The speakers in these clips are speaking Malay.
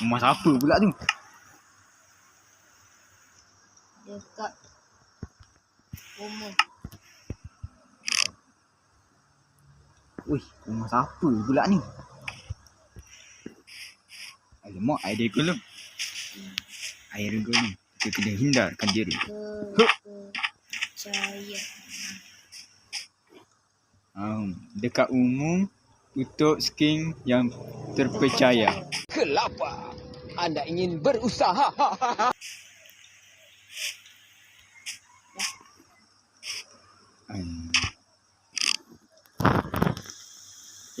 Rumah siapa pula tu? Dekat umum. Wih, rumah siapa pula ni? Alamak, air dia gulung. Air dia gulung. Kita kena hindarkan diri. Percaya. Dekat umum untuk skim yang terpercaya. Kelapa. Anda ingin berusaha.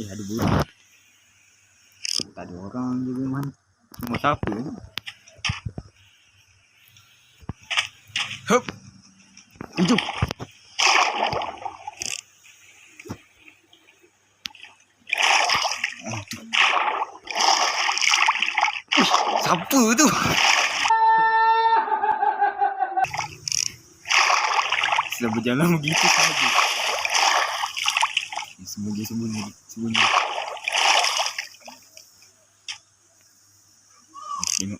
Ada burung. Tak ada orang je memang. Rumah siapa ni? Hup. Hijau. Siapa tu? Sudah berjalan begitu saja. Sembunyi. Tengok.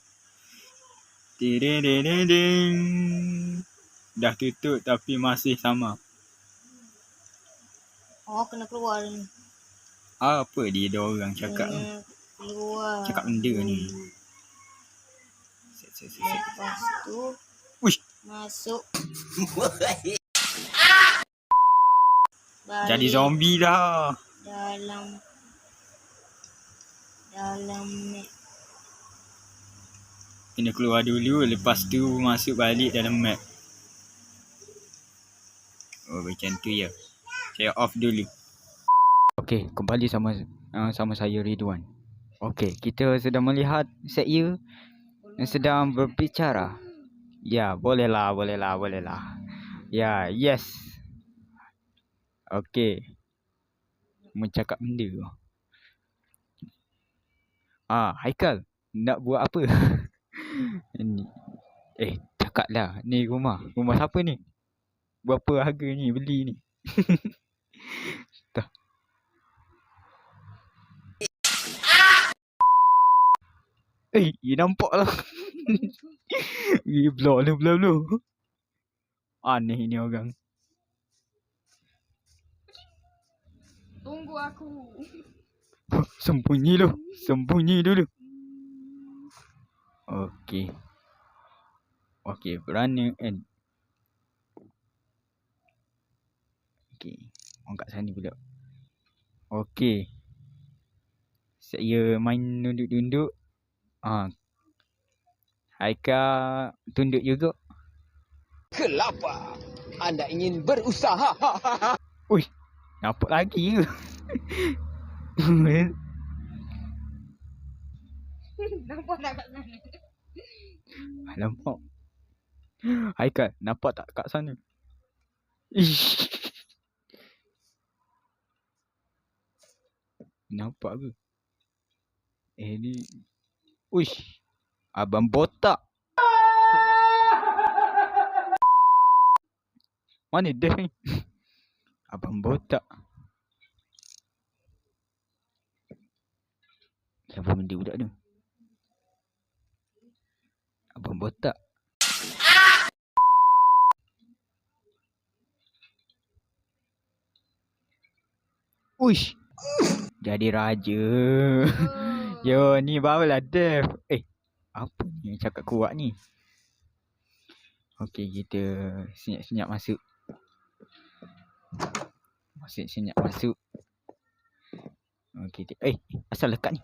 Tiding. Dah tutup tapi masih sama. Oh, kena keluar ni. Apa dia orang cakap ni? Keluar. Cakap benda ni. Set. Lepas tu Wish. masuk. Jadi zombie dah. Dalam map. Kena keluar dulu, lepas tu masuk balik dalam map. Oh, macam tu ya. Saya off dulu. Okey, kembali sama saya Ridwan. Okey, kita sedang melihat saya yang sedang berbicara. Ya, bolehlah. Ya, yes. Okey. Mencakap benda. Haikal, nak buat apa? Cakaplah. Ni rumah siapa ni? Berapa harga ni beli ni? Dah. Nampak lah. Blur. Aneh ni orang. Tunggu aku. Sembunyi dulu. Okey, berani kan? Okey, orang kat sana pula. Okey. Saya main duduk. Haikal tunduk juga. Kelapa. Anda ingin berusaha. Ui, nampak lagi ke? Nampak tak kat sana? Nampak. Haikal, nampak tak kat sana? Ish. Nampak ke? Ni. Uish. Abang botak. Mana dia ni? Abang botak. Siapa benda budak tu? Abang botak. Uish. Jadi raja. Yo, ni barulah death. Apa ni yang cakap kuat ni? Okey, kita senyap-senyap masuk. Okey. Asal lekat ni?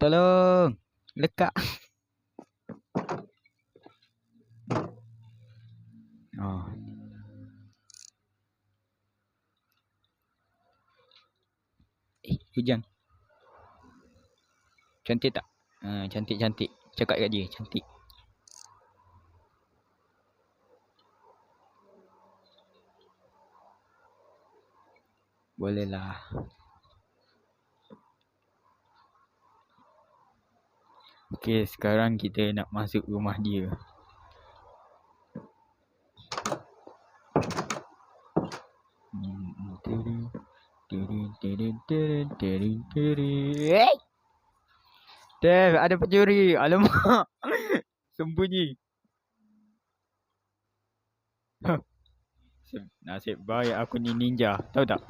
Tolong. Lekat. Hujan. Cantik tak? Cantik. Cakap kat dia, cantik. Bolehlah. Okey, sekarang kita nak masuk rumah dia. Dev, ada pencuri. Alamak. Sembunyi. Huh. Nasib baik aku ni ninja. Tahu tak?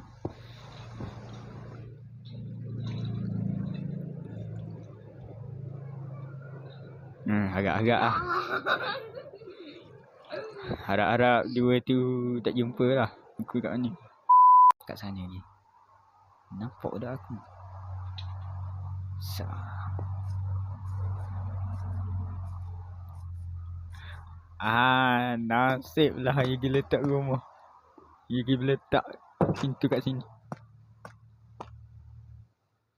Agak-agak lah. Harap-harap dua tu tak jumpa lah. Aku kat mana? Kat sana je. Nampak dah aku. Nasib lah yang pergi letak rumah. Dia pergi letak pintu kat sini.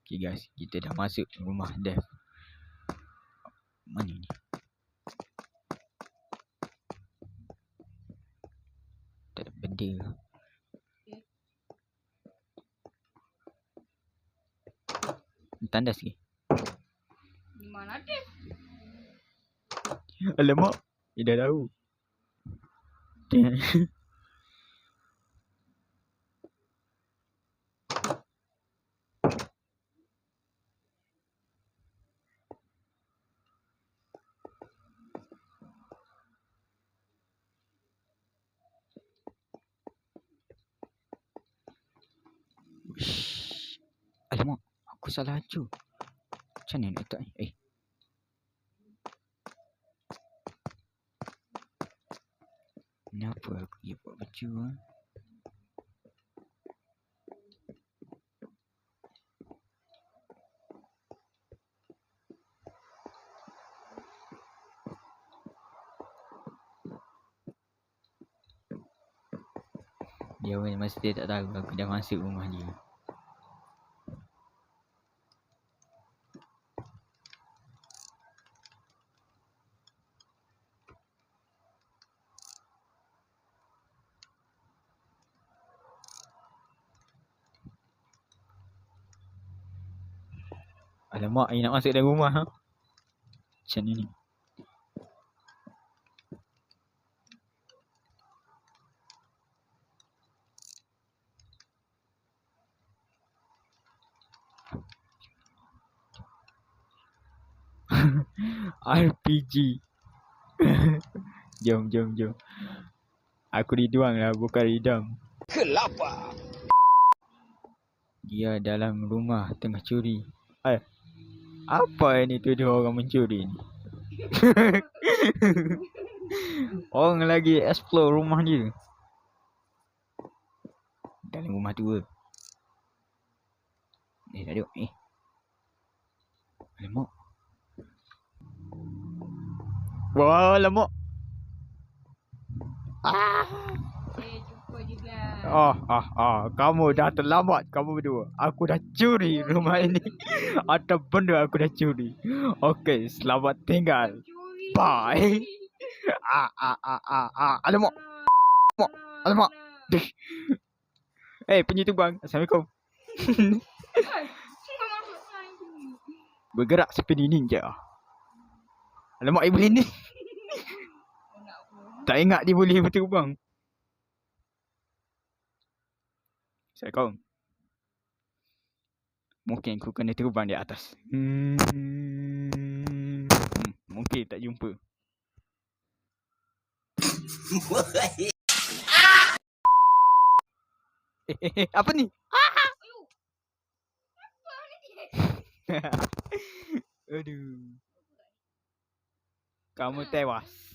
Okay guys, kita dah masuk rumah Dev. Mana ni? Tak ada benda. Tandas ke? Di mana dia? Alamak, dia dah tahu. Uish. Alamak, aku salah acu. Macam mana nak letak ni? Kenapa aku pergi buat baju ah? Dia pun masa dia tak tahu aku dah masuk rumah dia. Alamak, nak masuk dalam rumah ha? Macam ni. RPG. Jom. Aku Ridwan lah, bukan Ridam. Kelapa. Dia dalam rumah tengah curi. Apa ni tuduh orang mencuri ni? Orang lagi explore rumah dia. Dalam rumah tua. Tak ada. Alamak. Wah, alamak. Jumpa juga. Kamu dah terlambat, kamu berdua. Aku dah curi rumah ini. Ada benda aku dah curi. Okey, selamat tinggal. Curi. Bye. Alamak. Alamak. Penyitu bang. Assalamualaikum. Bergerak seperti ninja. Alamak, boleh ni. Tak ingat dia boleh berterbang. Assalamualaikum. Mungkin aku kena terbang di atas. Mungkin tak jumpa. Apa ni? Aduh. Kamu tewas.